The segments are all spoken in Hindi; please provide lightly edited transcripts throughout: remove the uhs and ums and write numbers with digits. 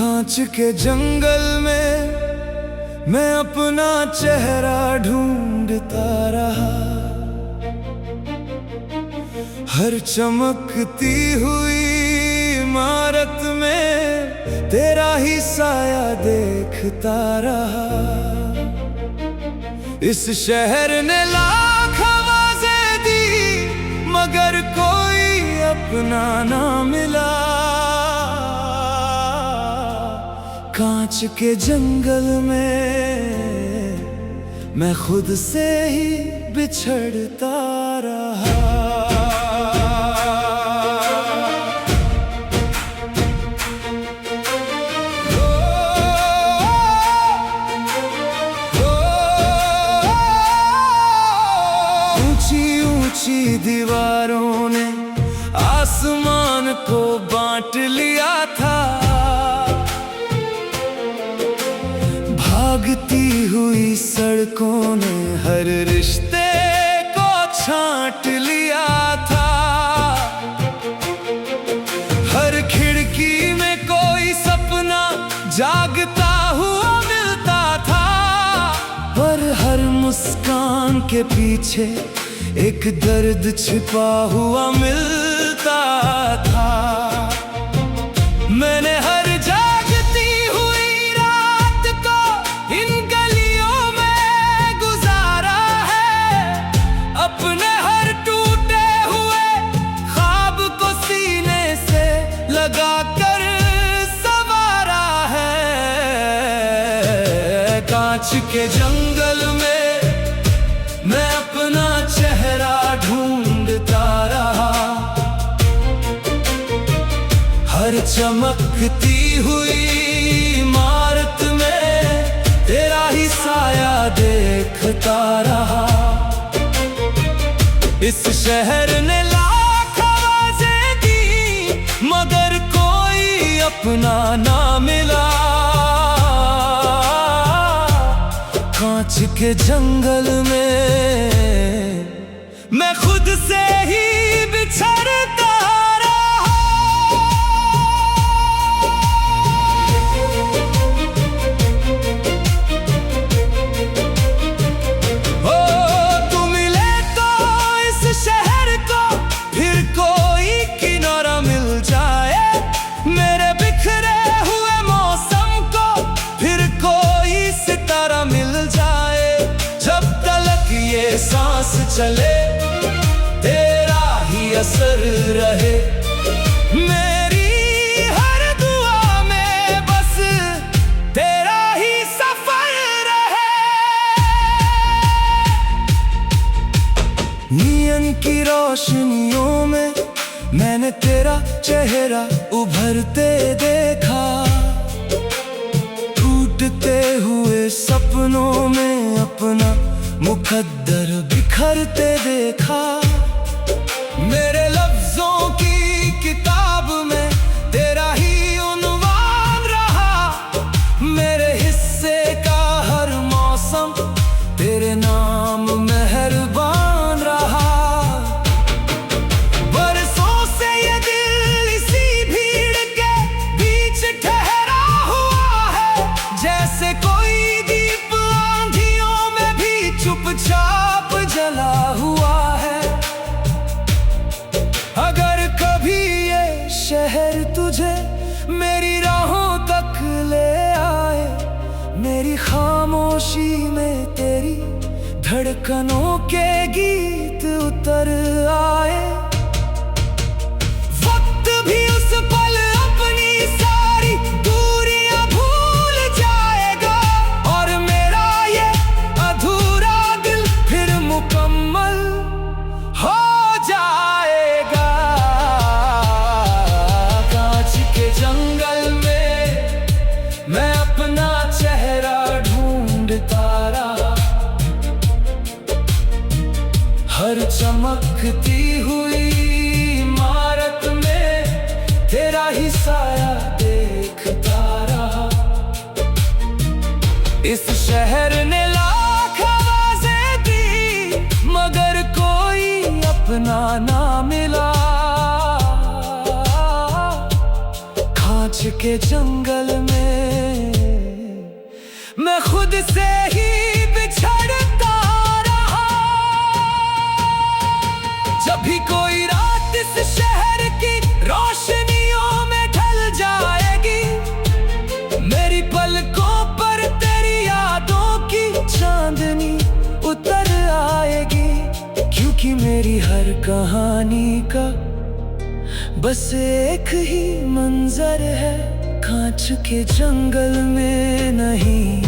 कांच के जंगल में मैं अपना चेहरा ढूंढता रहा। हर चमकती हुई इमारत में तेरा ही साया देखता रहा। इस शहर ने लाख आवाजें दी मगर कोई अपना ना मिला। कांच के जंगल में मैं खुद से ही बिछड़ता रहा। ऊंची ऊंची दीवारों ने आसमान को बांट लिया था। भागती हुई सड़कों ने हर रिश्ते को छांट लिया था। हर खिड़की में कोई सपना जागता हुआ मिलता था। पर हर मुस्कान के पीछे एक दर्द छिपा हुआ मिलता था। मैंने हर जागती हुई रात को इन गलियों में गुजारा है। अपने हर टूटे हुए ख्वाब को सीने से लगाकर संवारा है। कांच के जंगल में मैं अपना चेहरा ढूंढता रहा। हर चमकती हुई इमारत में तेरा ही साया देखता रहा। इस शहर ने लाख आवाजें दी मगर कोई अपना ना मिला। कांच के जंगल में मैं खुद से ही बिछड़ता रहा। ओ तू मिले तो इस शहर को फिर कोई किनारा मिल जाए। मेरे बिखरे हुए मौसम को फिर कोई सितारा मिल जाए। जब तलक ये सांस चले तेरा ही असर रहे। मेरी हर दुआ में बस तेरा ही सफर रहे। नियन की रोशनियों में मैंने तेरा चेहरा उभरते देखा। टूटते हुए सपनों में अपना मुकद्दर बिखरते देखा। मेरे लफ्जों की किताब में तेरा ही उन्वान रहा। मेरे हिस्से का हर मौसम तेरे नाम मेहरबान रहा। बरसों से ये दिल इसी भीड़ के बीच ठहरा हुआ है। जैसे कोई दीप आंधियों में भी चुपचाप जला हुआ है। अगर कभी ये शहर तुझे मेरी राहों तक ले आए, मेरी खामोशी में तेरी धड़कनों के गीत उतर आए। वक्त भी उस पल अपनी सारी दूरियां भूल जाएगा। और मेरा ये अधूरा दिल फिर मुकम्मल हो जाएगा। कांच के जंगल में मैं अपना चेहरा ढूंढता रहा। हर चमकती हुई इमारत में तेरा ही साया देखता रहा। इस शहर ने लाख आवाजें दी मगर कोई अपना ना मिला। कांच कांच के जंगल में मैं खुद से ही बिछड़ता रहा। जब भी कोई रात इस शहर की रोशनियों में ढल जाएगी, मेरी पलकों पर तेरी यादों की चांदनी उतर आएगी। क्योंकि मेरी हर कहानी का बस एक ही मंजर है, कांच के जंगल में नहीं।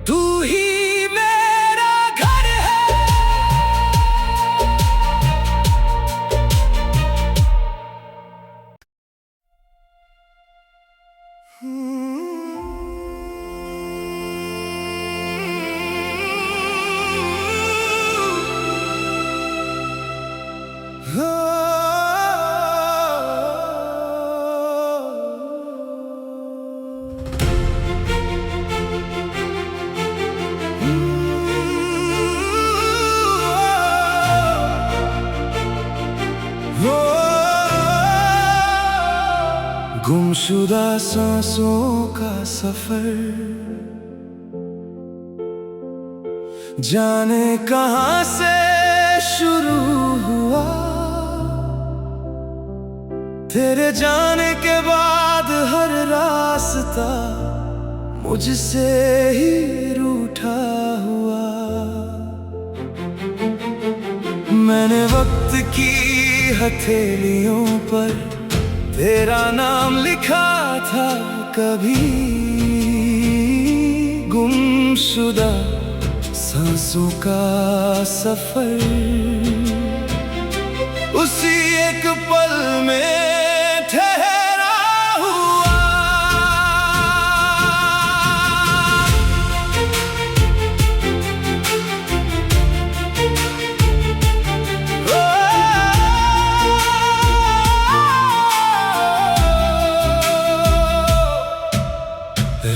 तू ही मेरा घर है। गुमशुदा सांसों का सफर, जाने कहां से शुरू हुआ। तेरे जाने के बाद हर रास्ता मुझसे ही रूठा हुआ। मैंने वक्त की हथेलियों पर तेरा नाम लिखा था कभी। गुमशुदा सांसों का सफर उसी एक पल में ठहरा हुआ।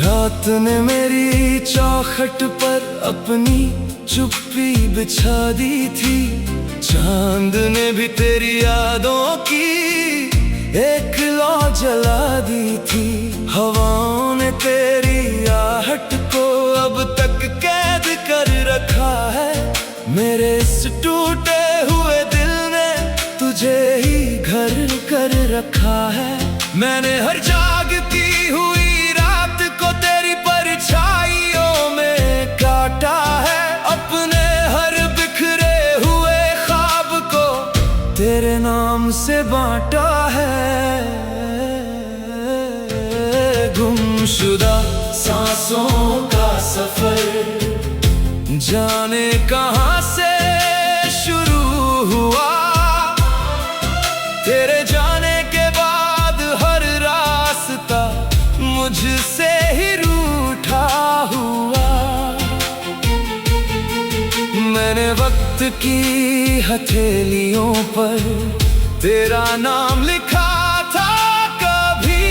रात ने मेरी चौखट पर अपनी चुप्पी बिछा दी थी। चांद ने भी तेरी यादों की एक लौ जला दी थी। हवाओं ने तेरी आहट को अब तक कैद कर रखा है। मेरे इस टूटे हुए दिल ने तुझे ही घर कर रखा है। मैंने हर जागती हुई रात को तेरी परछाइयों में काटा है। अपने हर बिखरे हुए ख्वाब को तेरे नाम से बांटा है। गुमशुदा सांसों का सफर, जाने कहां से शुरू हुआ। तेरे जाने के बाद हर रास्ता मुझसे ही रूठा हुआ। मैंने वक्त की हथेलियों पर तेरा नाम लिखा था कभी।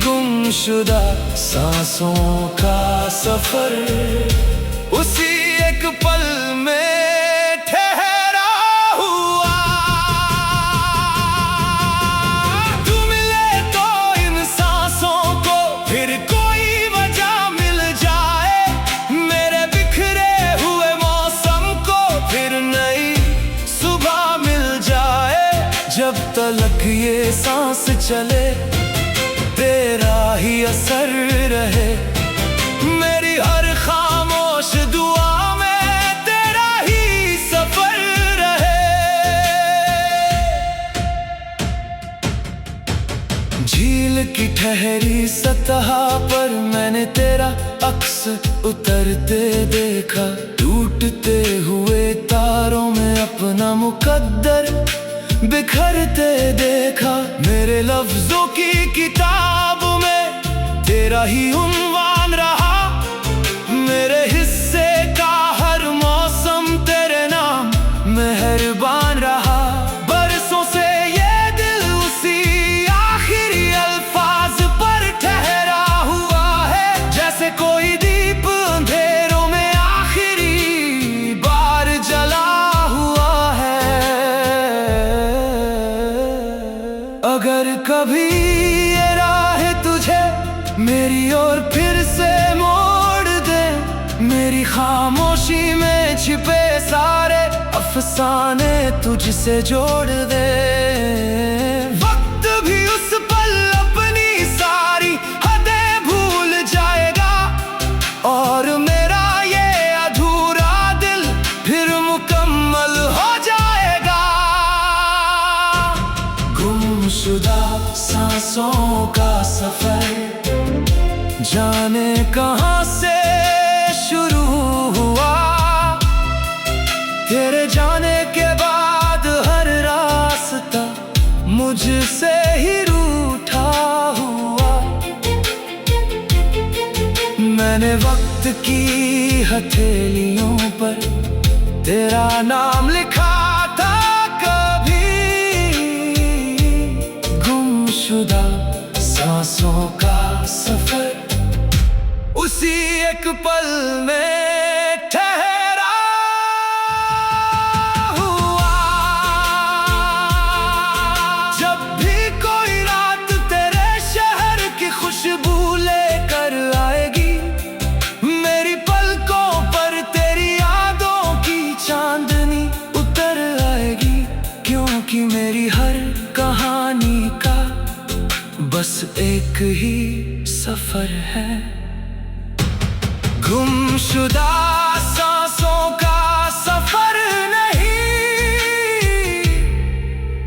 गुमशुदा सांसों का सफर उसी एक पल में ठहरा हुआ। तू मिले तो इन सांसों को फिर कोई वजह मिल जाए। मेरे बिखरे हुए मौसम को फिर नई सुबह मिल जाए। जब तलक ये सांस चले तेरा ही असर रहे। मेरी हर खामोश दुआ में तेरा ही सफर रहे। झील की ठहरी सतह पर मैंने तेरा अक्स उतरते देखा। टूटते हुए तारों में अपना मुकद्दर बिखरते देखा। मेरे लफ्जों की किताब में तेरा ही उन्वान रहा। मेरे हिस्से का हर मौसम तेरे नाम मेहरबान रहा। बरसों से ये दिल उसी आखिरी अल्फाज पर ठहरा हुआ है। जैसे कोई दीप अंधेरों में आखिरी बार जला हुआ है। कभी ये राह तुझे मेरी ओर फिर से मोड़ दे, मेरी खामोशी में छिपे सारे अफसाने तुझसे जोड़ दे। वक्त भी उस पल अपनी सारी हदें भूल जाएगा और मेरा ये अधूरा दिल फिर मुकम्मल हो जाएगा। गुमशुदा सांसों का सफर जाने कहां से शुरू हुआ, तेरे जाने के बाद हर रास्ता मुझसे ही रूठा हुआ। मैंने वक्त की हथेलियों पर तेरा नाम लिखा था कभी, गुमशुदा सांसों का सफर उसी एक पल में ठहरा हुआ। जब भी कोई रात तेरे शहर की खुशबू लेकर आएगी, मेरी पलकों पर तेरी यादों की चांदनी उतर आएगी, क्योंकि मेरी हर कहानी का बस एक ही सफर है। गुमशुदा सांसों का सफर नहीं,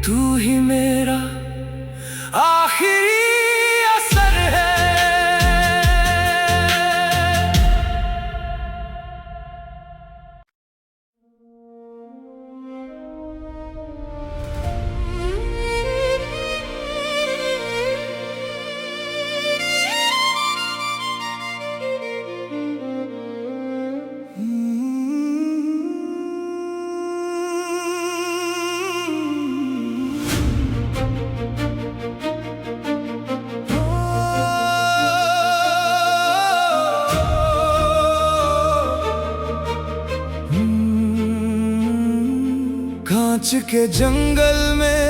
तू ही मेरा आखिरी असर है। कांच के जंगल में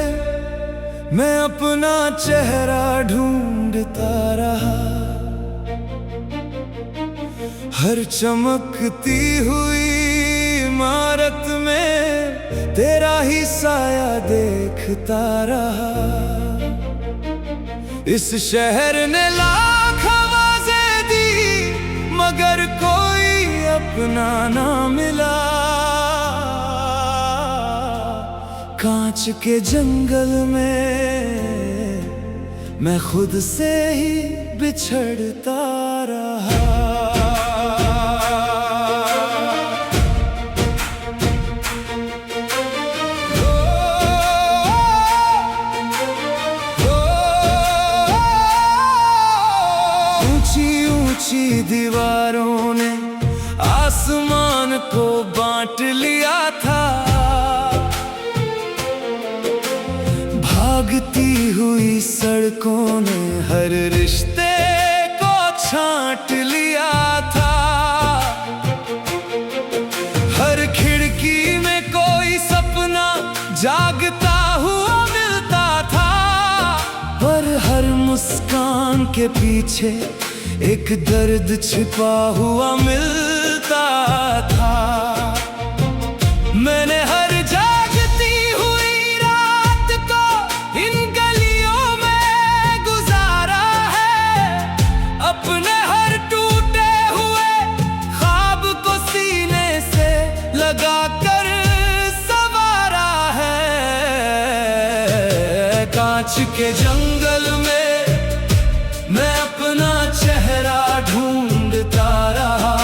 मैं अपना चेहरा ढूंढता रहा, हर चमकती हुई इमारत में तेरा ही साया देखता रहा। इस शहर ने लाख आवाजें दी मगर कोई अपना ना मिला। कांच के जंगल में मैं खुद से ही बिछड़ता रहा। ऊंची ऊंची दीवारों ने आसमान को बांट लिया था, भागती हुई सड़कों ने हर रिश्ते को छांट लिया था। हर खिड़की में कोई सपना जागता हुआ मिलता था, पर हर मुस्कान के पीछे एक दर्द छिपा हुआ मिलता था। मैंने हर जागती हुई रात को इन गलियों में गुजारा है, अपने हर टूटे हुए ख्वाब को सीने से लगाकर संवारा है। कांच के जंगल में मैं अपना चेहरा ढूंढता रहा,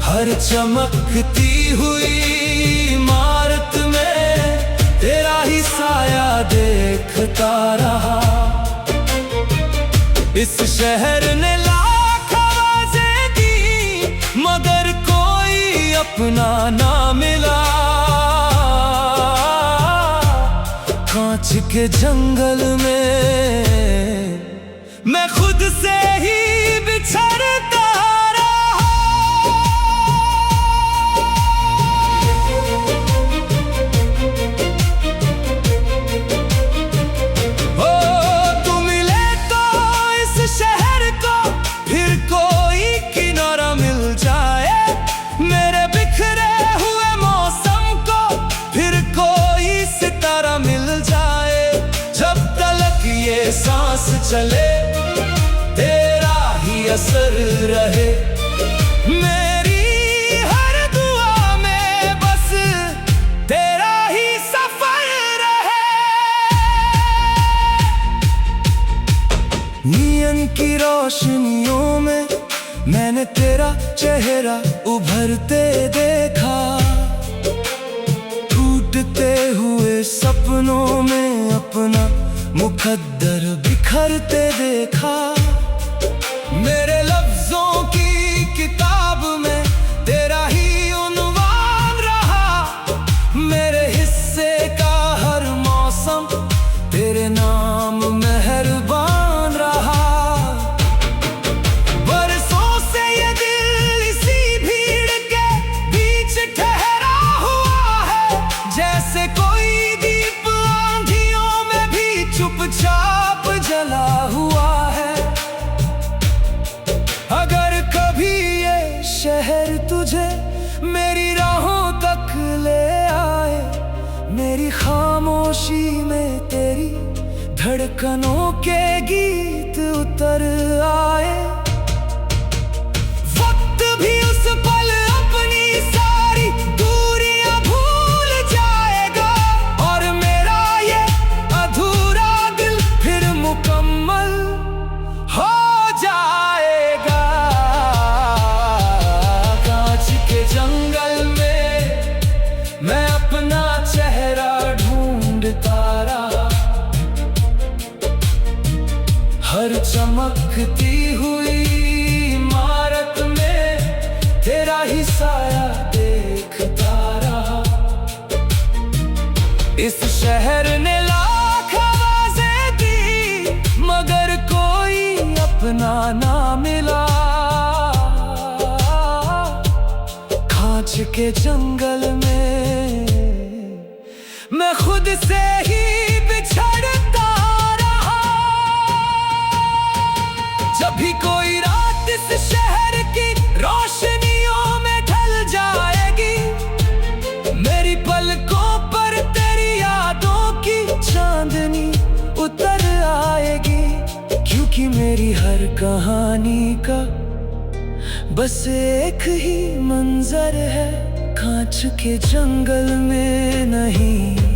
हर चमकती हुई इमारत में तेरा ही साया देखता रहा। इस शहर ने लाख आवाजें दी मगर कोई अपना ना मिला। कांच के जंगल में मैं खुद से ही बिछड़ता रहा। चले, तेरा ही असर रहे। मेरी हर दुआ में बस तेरा ही सफर रहे। नियन की रोशनियों में मैंने तेरा चेहरा उभरते देखा, टूटते हुए सपनों में अपना मुकद्दर बिखरते देखा। मेरे लफ्जों की किताब में तेरा ही उन्वान रहा, मेरे हिस्से का हर मौसम तेरे नाम मेहरबान रहा। बरसों से ये दिल इसी भीड़ के बीच ठहरा हुआ है, जैसे कोई दीप आंधियों में भी चुपचाप जला हुआ है। अगर कभी ये शहर तुझे मेरी राहों तक ले आए, मेरी खामोशी में तेरी धड़कनों के गीत उतर आए। वक्त भी उस पल अपनी सारी दूरियां भूल जाएगा, और मेरा ये अधूरा दिल फिर मुकम्मल हो जाएगा। कांच के जंगल में मैं अपना चेहरा ढूंढता रहा, हर चमकती हुई इमारत में तेरा ही साया देखता रहा। इस शहर ने लाख आवाजें दी, मगर कोई अपना ना मिला। कांच के जंगल में मैं खुद से ही बिछड़ता रहा। जब भी कोई रात इस शहर की रोशनियों में ढल जाएगी, मेरी पलकों पर तेरी यादों की चांदनी उतर आएगी। क्योंकि मेरी हर कहानी का बस एक ही मंजर है, कांच के जंगल में नहीं।